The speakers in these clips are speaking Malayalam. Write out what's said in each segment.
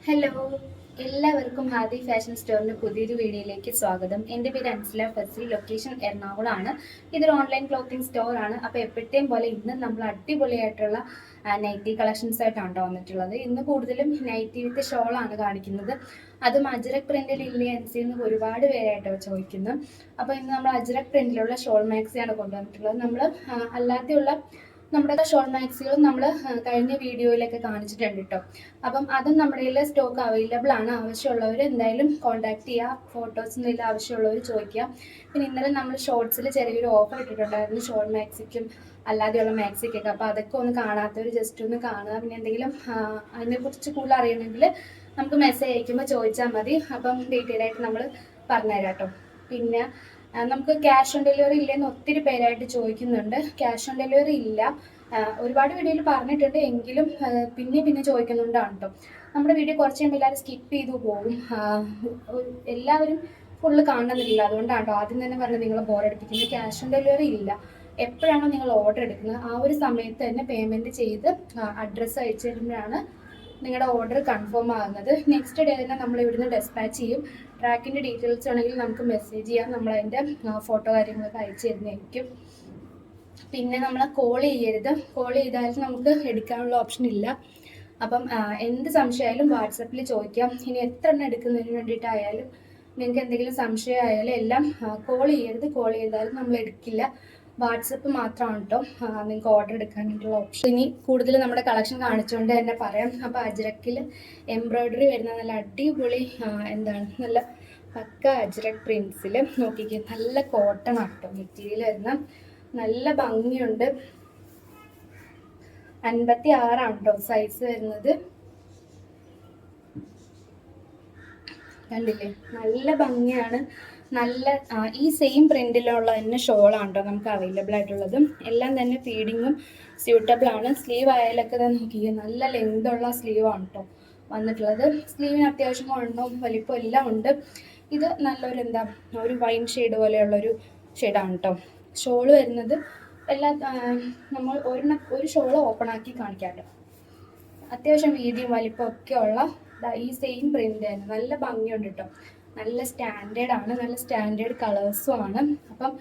ഹലോ, എല്ലാവർക്കും ഹാദി ഫാഷൻ സ്റ്റോറിന്റെ പുതിയൊരു വീഡിയോയിലേക്ക് സ്വാഗതം. എൻ്റെ പേര് അൻസില ഫസി, ലൊക്കേഷൻ എറണാകുളമാണ്. ഇതൊരു ഓൺലൈൻ ക്ലോത്തിങ് സ്റ്റോർ ആണ്. അപ്പോൾ എപ്പോഴത്തെയും പോലെ ഇന്ന് നമ്മൾ അടിപൊളിയായിട്ടുള്ള നൈറ്റി കളക്ഷൻസ് ആയിട്ടാണ് വന്നിട്ടുള്ളത്. ഇന്ന് കൂടുതലും നൈറ്റി വിത്ത് ഷോളാണ് കാണിക്കുന്നത്. അതും അജ്രക് പ്രിന്റിൽ ഇല്ലേ എന്ന് ഒരുപാട് പേരായിട്ടോ ചോദിക്കുന്നു. അപ്പോൾ ഇന്ന് നമ്മൾ അജ്രക് പ്രിന്റിലുള്ള ഷോൾ മാക്സിയാണ് കൊണ്ടുവന്നിട്ടുള്ളത്. നമ്മൾ അല്ലാതെയുള്ള നമ്മുടെ ഷോൾ മാക്സികളും നമ്മൾ കഴിഞ്ഞ വീഡിയോയിലൊക്കെ കാണിച്ചിട്ടുണ്ട് കേട്ടോ. അപ്പം അതും നമ്മുടെ കയ്യിൽ സ്റ്റോക്ക് അവൈലബിൾ ആണ്. ആവശ്യമുള്ളവർ എന്തായാലും കോൺടാക്ട് ചെയ്യുക. ഫോട്ടോസ് എന്തെങ്കിലും ആവശ്യമുള്ളവർ ചോദിക്കുക. പിന്നെ ഇന്നലെ നമ്മൾ ഷോർട്സിൽ ചെറിയൊരു ഓഫർ ഇട്ടിട്ടുണ്ടായിരുന്നു ഷോൾ മാക്സിക്കും അല്ലാതെയുള്ള മാക്സിക്കൊക്കെ. അപ്പോൾ അതൊക്കെ ഒന്ന് കാണാത്തവർ ജസ്റ്റ് ഒന്ന് കാണുക. പിന്നെ എന്തെങ്കിലും അതിനെക്കുറിച്ച് കൂടുതൽ അറിയണമെങ്കിൽ നമുക്ക് മെസ്സേജ് അയക്കുമ്പോൾ ചോദിച്ചാൽ മതി. അപ്പം ഡീറ്റെയിൽ ആയിട്ട് നമ്മൾ പറഞ്ഞുതരാം കേട്ടോ. പിന്നെ നമുക്ക് ക്യാഷ് ഓൺ ഡെലിവറി ഇല്ലെന്ന് ഒത്തിരി പേരായിട്ട് ചോദിക്കുന്നുണ്ട്. ക്യാഷ് ഓൺ ഡെലിവറി ഇല്ല. ഒരുപാട് വീഡിയോയിൽ പറഞ്ഞിട്ടുണ്ട്, എങ്കിലും പിന്നെ ചോദിക്കുന്നുണ്ടാണ് കേട്ടോ. നമ്മുടെ വീഡിയോ കുറച്ച് കഴിയുമ്പോൾ എല്ലാവരും സ്കിപ്പ് ചെയ്തു പോകും. എല്ലാവരും ഫുള്ള് കാണണമെന്നില്ല, അതുകൊണ്ടാണ് കേട്ടോ ആദ്യം തന്നെ പറഞ്ഞ് നിങ്ങൾ ബോറടിപ്പിക്കുന്നത്. ക്യാഷ് ഓൺ ഡെലിവറി ഇല്ല. എപ്പോഴാണോ നിങ്ങൾ ഓർഡർ എടുക്കുന്നത് ആ ഒരു സമയത്ത് തന്നെ പേയ്മെൻറ്റ് ചെയ്ത് അഡ്രസ്സ് അയച്ചു തരുമ്പോഴാണ് നിങ്ങളുടെ ഓർഡർ കൺഫേം ആകുന്നത്. നെക്സ്റ്റ് ഡേ തന്നെ നമ്മൾ ഇവിടുന്ന് ഡെസ്പാച്ച് ചെയ്യും. ട്രാക്കിൻ്റെ ഡീറ്റെയിൽസ് ആണെങ്കിൽ നമുക്ക് മെസ്സേജ് ചെയ്യാം. നമ്മളതിൻ്റെ ഫോട്ടോ കാര്യങ്ങളൊക്കെ അയച്ചു തരുന്നതായിരിക്കും. പിന്നെ നമ്മൾ കോൾ ചെയ്യരുത്. കോൾ ചെയ്താലും നമുക്ക് എടുക്കാനുള്ള ഓപ്ഷൻ ഇല്ല. അപ്പം എന്ത് സംശയമായാലും വാട്സപ്പിൽ ചോദിക്കാം. ഇനി എത്ര എണ്ണം എടുക്കുന്നതിന് വേണ്ടിയിട്ടായാലും നിങ്ങൾക്ക് എന്തെങ്കിലും സംശയമായാലും എല്ലാം കോൾ ചെയ്യരുത്. കോൾ ചെയ്താലും നമ്മൾ എടുക്കില്ല. വാട്സപ്പ് മാത്രമാണ് കേട്ടോ നിങ്ങൾക്ക് ഓർഡർ എടുക്കാനായിട്ടുള്ള ഓപ്ഷൻ. ഇനി കൂടുതൽ നമ്മുടെ കളക്ഷൻ കാണിച്ചുകൊണ്ട് തന്നെ പറയാം. അപ്പോൾ അജ്രക്കിൽ എംബ്രോയ്ഡറി വരുന്ന നല്ല അടിപൊളി നല്ല പക്ക അജ്രക് പ്രിൻസിൽ നോക്കിക്കുക. നല്ല കോട്ടൺ ആട്ടോ മെറ്റീരിയൽ വരുന്ന, നല്ല ഭംഗിയുണ്ട്. 56 കേട്ടോ സൈസ് വരുന്നത്. കണ്ടില്ലേ, നല്ല ഭംഗിയാണ്. നല്ല ഈ സെയിം പ്രിന്റിലുള്ള തന്നെ ഷോളാണ് കേട്ടോ നമുക്ക് അവൈലബിൾ ആയിട്ടുള്ളത്. എല്ലാം തന്നെ ഫീഡിങ്ങും സ്യൂട്ടബിൾ ആണ്. സ്ലീവ് ആയാലൊക്കെ തന്നെ നോക്കിക്കുക, നല്ല ലെങ്ത് ഉള്ള സ്ലീവ് ആണ് കേട്ടോ വന്നിട്ടുള്ളത്. സ്ലീവിന് അത്യാവശ്യം വണ്ണവും വലിപ്പവും എല്ലാം ഉണ്ട്. ഇത് നല്ലൊരു ഒരു വൈൻ ഷെയ്ഡ് പോലെയുള്ളൊരു ഷെയ്ഡാണ് കേട്ടോ. ഷോള് വരുന്നത് നമ്മൾ ഒരു ഷോള് ഓപ്പൺ ആക്കി കാണിക്കാം കേട്ടോ. അത്യാവശ്യം വീതിയും വലിപ്പം ഒക്കെ ഉള്ള ഈ സെയിം പ്രിന്റ് തന്നെ നല്ല ഭംഗിയുണ്ട് കേട്ടോ. നല്ല സ്റ്റാൻഡേർഡ് ആണ്, നല്ല സ്റ്റാൻഡേർഡ് കളേഴ്സും ആണ്. അപ്പം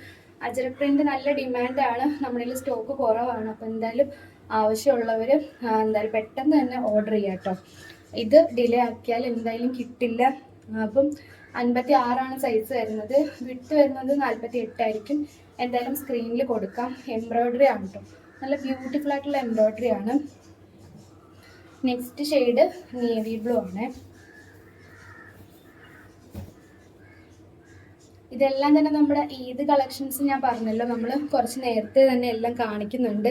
അജ്രക് പ്രിന്റ് നല്ല ഡിമാൻഡാണ്. നമ്മുടെ സ്റ്റോക്ക് കുറവാണ്. അപ്പം എന്തായാലും ആവശ്യമുള്ളവർ എന്തായാലും പെട്ടെന്ന് തന്നെ ഓർഡർ ചെയ്യാം കേട്ടോ. ഇത് ഡിലേ ആക്കിയാൽ എന്തായാലും കിട്ടില്ല. അപ്പം 56 സൈസ് വരുന്നത്. വിട്ട് വരുന്നത് 48 ആയിരിക്കും. എന്തായാലും സ്ക്രീനിൽ കൊടുക്കാം. എംബ്രോയ്ഡറി ആണ് കേട്ടോ, നല്ല ബ്യൂട്ടിഫുൾ ആയിട്ടുള്ള എംബ്രോയ്ഡറി ആണ്. നെക്സ്റ്റ് ഷെയ്ഡ് നേവി ബ്ലൂ ആണ്. ഇതെല്ലാം തന്നെ നമ്മുടെ ഈദ് കളക്ഷൻസ് ഞാൻ പറഞ്ഞല്ലോ, നമ്മൾ കുറച്ച് നേരത്തെ തന്നെ എല്ലാം കാണിക്കുന്നുണ്ട്.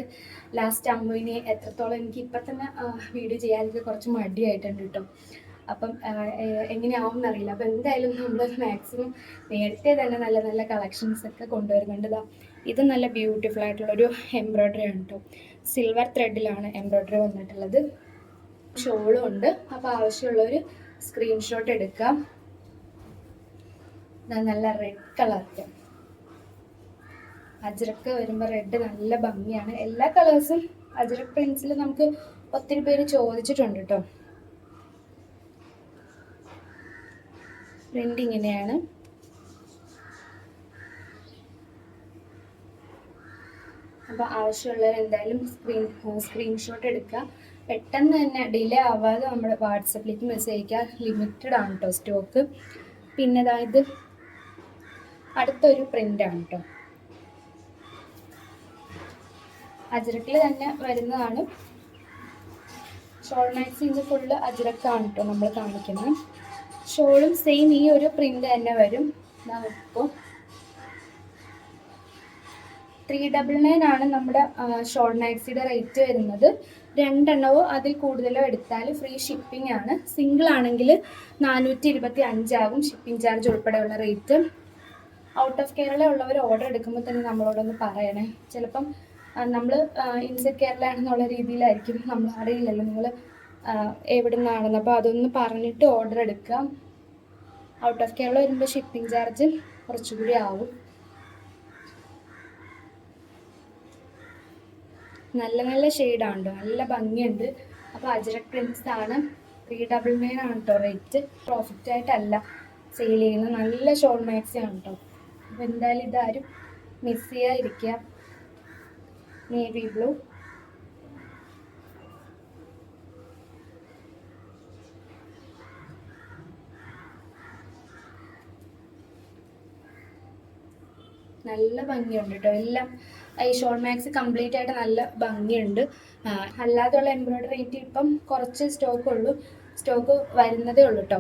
ലാസ്റ്റ് ആകുമ്പോൾ ഇനി എത്രത്തോളം എനിക്ക് ഇപ്പം തന്നെ വീഡിയോ ചെയ്യാനൊക്കെ കുറച്ച് മടിയായിട്ടുണ്ട് കേട്ടോ. അപ്പം എങ്ങനെയാവും എന്നറിയില്ല. അപ്പം എന്തായാലും നമ്മൾ മാക്സിമം നേരത്തെ തന്നെ നല്ല നല്ല കളക്ഷൻസ് ഒക്കെ കൊണ്ടുവരുന്നുണ്ട്. ഇത് നല്ല ബ്യൂട്ടിഫുൾ ആയിട്ടുള്ളൊരു എംബ്രോയ്ഡറി ആണ് കേട്ടോ. സിൽവർ ത്രെഡിലാണ് എംബ്രോയ്ഡറി വന്നിട്ടുള്ളത്. ഷോളും ഉണ്ട്. അപ്പോൾ ആവശ്യമുള്ളൊരു സ്ക്രീൻഷോട്ട് എടുക്കാം. നല്ല റെഡ് കളറിൽ അജ്രക്ക് വരുമ്പോൾ റെഡ് നല്ല ഭംഗിയാണ്. എല്ലാ കളേഴ്സും അജ്രക് പ്രിൻസിൽ നമുക്ക് ഒത്തിരി പേര് ചോദിച്ചിട്ടുണ്ട് കേട്ടോ. പ്രിന്റ് ഇങ്ങനെയാണ്. അപ്പോൾ ആവശ്യമുള്ളവർ എന്തായാലും സ്ക്രീൻഷോട്ട് എടുക്കുക. പെട്ടെന്ന് തന്നെ ഡിലേ ആവാതെ നമ്മുടെ വാട്സപ്പിലേക്ക് മെസ്സേജ് അയക്കുക. ലിമിറ്റഡ് ആണ് കേട്ടോ സ്റ്റോക്ക്. പിന്നെ അതായത് അടുത്തൊരു പ്രിൻ്റാണ് കേട്ടോ. അജ്രക്കിൽ തന്നെ വരുന്നതാണ്. ഷോൾ മാക്സി ഇത് ഫുള്ള് അജ്രക്കാണ് കേട്ടോ നമ്മൾ കാണിക്കുന്നത്. ഷോളും സെയിം ഈ ഒരു പ്രിൻ്റ് തന്നെ വരും. ഇപ്പോൾ 399 ആണ് നമ്മുടെ ഷോൾ മാക്സിയുടെ റേറ്റ് വരുന്നത്. 2 എണ്ണമോ അതിൽ കൂടുതലോ എടുത്താൽ ഫ്രീ ഷിപ്പിംഗ് ആണ്. സിംഗിൾ ആണെങ്കിൽ 425 ആകും ഷിപ്പിംഗ് ചാർജ് ഉൾപ്പെടെയുള്ള റേറ്റ്. ഔട്ട് ഓഫ് കേരള ഉള്ളവർ ഓർഡർ എടുക്കുമ്പോൾ തന്നെ നമ്മളോടൊന്ന് പറയണേ. ചിലപ്പം നമ്മൾ ഇൻസൈഡ് കേരള ആണെന്നുള്ള രീതിയിലായിരിക്കും, നമ്മൾ അറിയില്ലല്ലോ നിങ്ങൾ എവിടെ നിന്നാണെന്ന്. അപ്പോൾ അതൊന്ന് പറഞ്ഞിട്ട് ഓർഡർ എടുക്കുക. ഔട്ട് ഓഫ് കേരള വരുമ്പോൾ ഷിപ്പിംഗ് ചാർജ് കുറച്ചുകൂടി ആവും. നല്ല നല്ല ഷെയ്ഡാണ്, നല്ല ഭംഗിയുണ്ട്. അപ്പോൾ അജ്രക് പ്രിൻസ് ആണ്. 399 ആണ് കേട്ടോ റേറ്റ്. പ്രോഫിറ്റ് ആയിട്ടല്ല സെയിൽ ചെയ്യുന്നത്, നല്ല ഷോൾ മാക്സി ആണ് കേട്ടോ. അപ്പോൾ എന്തായാലും ഇതാരും മിസ് ചെയ്യാതിരിക്കുക. നേവി ബ്ലൂ, നല്ല ഭംഗിയുണ്ട് കേട്ടോ. എല്ലാം ഈ ഷോൾ മാക്സ് കംപ്ലീറ്റ് ആയിട്ട് നല്ല ഭംഗിയുണ്ട്. അല്ലാതെയുള്ള എംബ്രോയ്ഡറി ഇപ്പം കുറച്ച് സ്റ്റോക്ക് വരുന്നതേ ഉള്ളൂ കേട്ടോ,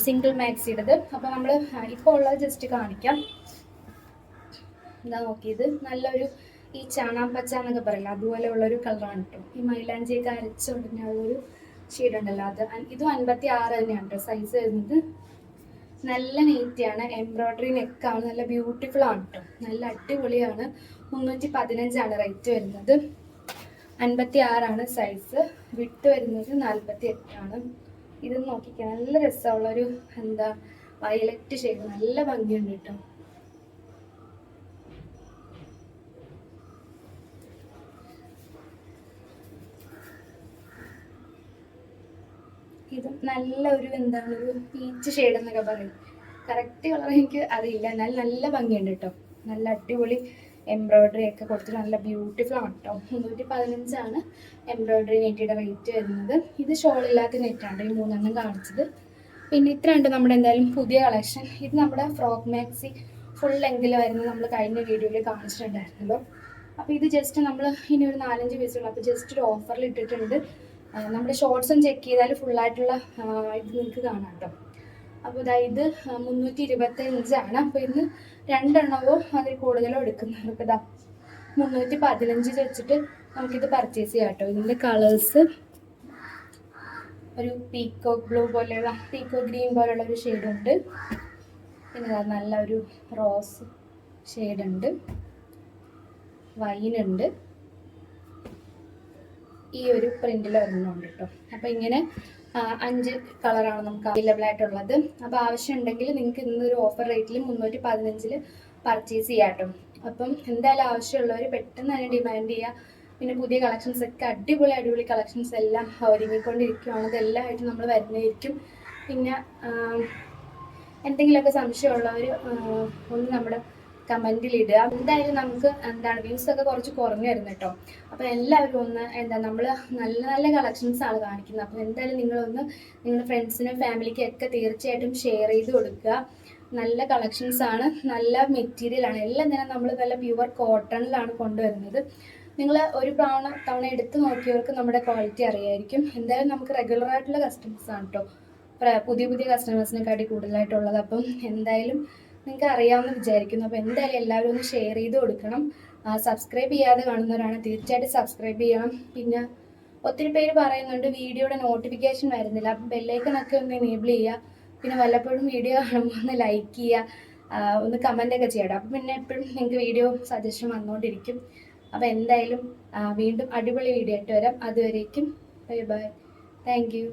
സിംഗിൾ മാക്സിയുടേത്. അപ്പോൾ നമ്മൾ ഇപ്പോൾ ഉള്ളത് ജസ്റ്റ് കാണിക്കാം. എന്താ നോക്കിയത്, നല്ലൊരു ഈ ചാണാമ്പച്ച എന്നൊക്കെ പറയില്ല, അതുപോലെയുള്ളൊരു കളറാണ് കേട്ടോ. ഈ മൈലാഞ്ചിയൊക്കെ അരച്ചുകൊണ്ടിരുന്നുള്ളൊരു ഷെയ്ഡുണ്ടല്ലോ, ഇതും 56 തന്നെയാണ് കേട്ടോ സൈസ് വരുന്നത്. നല്ല നീറ്റിയാണ്, എംബ്രോയ്ഡറി നെക്കാണ്, നല്ല ബ്യൂട്ടിഫുൾ ആണ് കേട്ടോ, നല്ല അടിപൊളിയാണ്. 315 റേറ്റ് വരുന്നത്. 56 സൈസ്, വിട്ട് വരുന്നത് 48. ഇത് നോക്കിക്കാൻ നല്ല രസമുള്ളൊരു വയലറ്റ് ഷെയ്ഡ്, നല്ല ഭംഗിയുണ്ട് കേട്ടോ. ഇതും നല്ലൊരു ഒരു പീച്ച് ഷെയ്ഡ് എന്നൊക്കെ പറയും. കറക്റ്റ് കളർ എനിക്ക് അറിയില്ല, എന്നാൽ നല്ല ഭംഗിയുണ്ട് കേട്ടോ. നല്ല അടിപൊളി എംബ്രോയ്ഡറി ഒക്കെ കൊടുത്ത് നല്ല ബ്യൂട്ടിഫുൾ ആണ് കേട്ടോ. 315 എംബ്രോയ്ഡറി നെറ്റിയുടെ റേറ്റ് വരുന്നത്. ഇത് ഷോൾ ഇല്ലാത്ത നെറ്റാണ് ഈ 3 കാണിച്ചത്. പിന്നെ ഇത്രയുണ്ട് നമ്മുടെ എന്തായാലും പുതിയ കളക്ഷൻ. ഇത് നമ്മുടെ ഫ്രോക്ക് മാക്സി ഫുൾ ലെങ്കിൽ വരുന്നത് നമ്മൾ കഴിഞ്ഞ വീഡിയോയിൽ കാണിച്ചിട്ടുണ്ടായിരുന്നല്ലോ. അപ്പോൾ ഇത് ജസ്റ്റ് നമ്മൾ ഇനി ഒരു 4-5 പീസുകൾ, അപ്പോൾ ജസ്റ്റ് ഒരു ഓഫറിൽ ഇട്ടിട്ടുണ്ട്. നമ്മുടെ ഷോർട്സും ചെക്ക് ചെയ്താൽ ഫുള്ളായിട്ടുള്ള ഇത് നിങ്ങൾക്ക് കാണാം കേട്ടോ. അപ്പോൾ ഇത് 325. അപ്പോൾ ഇന്ന് 2 എണ്ണമോ അതിൽ കൂടുതലോ എടുക്കുന്നവർക്ക് 315 വെച്ചിട്ട് നമുക്കിത് പർച്ചേസ് ചെയ്യാം കേട്ടോ. ഇതിൻ്റെ കളേഴ്സ് ഒരു പീക്കോക്ക് ബ്ലൂ പോലെയുള്ള, പീക്കോക്ക് ഗ്രീൻ പോലെയുള്ള ഒരു ഷെയ്ഡുണ്ട്. പിന്നെ നല്ലൊരു റോസ് ഷെയ്ഡുണ്ട്, വൈനുണ്ട്, ഈ ഒരു പ്രിന്റിൽ വരുന്നുണ്ട് കേട്ടോ. അപ്പോൾ ഇങ്ങനെ 5 കളറാണ് നമുക്ക് അവൈലബിൾ ആയിട്ടുള്ളത്. അപ്പോൾ ആവശ്യമുണ്ടെങ്കിൽ നിങ്ങൾക്ക് ഇന്നൊരു ഓഫർ റേറ്റിൽ 315 പർച്ചേസ് ചെയ്യാം കേട്ടോ. അപ്പം എന്തായാലും ആവശ്യമുള്ളവർ പെട്ടെന്ന് തന്നെ ഡിമാൻഡ് ചെയ്യുക. പിന്നെ പുതിയ കളക്ഷൻസ് ഒക്കെ അടിപൊളി കളക്ഷൻസ് എല്ലാം ഒരുങ്ങിക്കൊണ്ടിരിക്കുകയാണ്. ഇതെല്ലാമായിട്ട് നമ്മൾ വരുന്നതായിരിക്കും. പിന്നെ എന്തെങ്കിലുമൊക്കെ സംശയമുള്ളവർ ഒന്ന് നമ്മുടെ കമൻറ്റിൽ ഇടുക. എന്തായാലും നമുക്ക് വ്യൂസൊക്കെ കുറച്ച് കുറഞ്ഞു വരുന്നു കേട്ടോ. അപ്പോൾ എല്ലാവരും ഒന്ന് നമ്മൾ നല്ല കളക്ഷൻസ് ആണ് കാണിക്കുന്നത്. അപ്പോൾ എന്തായാലും നിങ്ങളൊന്ന് നിങ്ങളുടെ ഫ്രണ്ട്സിനും ഫാമിലിക്കും ഒക്കെ തീർച്ചയായിട്ടും ഷെയർ ചെയ്ത് കൊടുക്കുക. നല്ല കളക്ഷൻസ് ആണ്, നല്ല മെറ്റീരിയലാണ്. എല്ലാം തന്നെ നമ്മൾ നല്ല പ്യുവർ കോട്ടണിലാണ് കൊണ്ടുവരുന്നത്. നിങ്ങൾ ഒരു തവണ എടുത്ത് നോക്കിയവർക്ക് നമ്മുടെ ക്വാളിറ്റി അറിയായിരിക്കും. എന്തായാലും നമുക്ക് റെഗുലർ ആയിട്ടുള്ള കസ്റ്റമേഴ്സാണ് കേട്ടോ, പുതിയ കസ്റ്റമേഴ്സിനെക്കാട്ടി കൂടുതലായിട്ടുള്ളത്. അപ്പം എന്തായാലും നിങ്ങൾക്ക് അറിയാമെന്ന് വിചാരിക്കുന്നു. അപ്പോൾ എന്തായാലും എല്ലാവരും ഒന്ന് ഷെയർ ചെയ്ത് കൊടുക്കണം. സബ്സ്ക്രൈബ് ചെയ്യാതെ കാണുന്നവരാണ് തീർച്ചയായിട്ടും സബ്സ്ക്രൈബ് ചെയ്യണം. പിന്നെ ഒത്തിരി പേര് പറയുന്നുണ്ട് വീഡിയോയുടെ നോട്ടിഫിക്കേഷൻ വരുന്നില്ല, അപ്പം ബെല്ലൈക്കണൊക്കെ ഒന്ന് എനേബിൾ ചെയ്യുക. പിന്നെ വല്ലപ്പോഴും വീഡിയോ കാണുമ്പോൾ ഒന്ന് ലൈക്ക് ചെയ്യുക, ഒന്ന് കമൻ്റൊക്കെ ചെയ്യണം. അപ്പം പിന്നെ എപ്പോഴും നിങ്ങൾക്ക് വീഡിയോ സജഷൻ വന്നുകൊണ്ടിരിക്കും. അപ്പോൾ എന്തായാലും വീണ്ടും അടിപൊളി വീഡിയോ ആയിട്ട് വരാം. അതുവരേക്കും ബൈ ബൈ, താങ്ക് യു.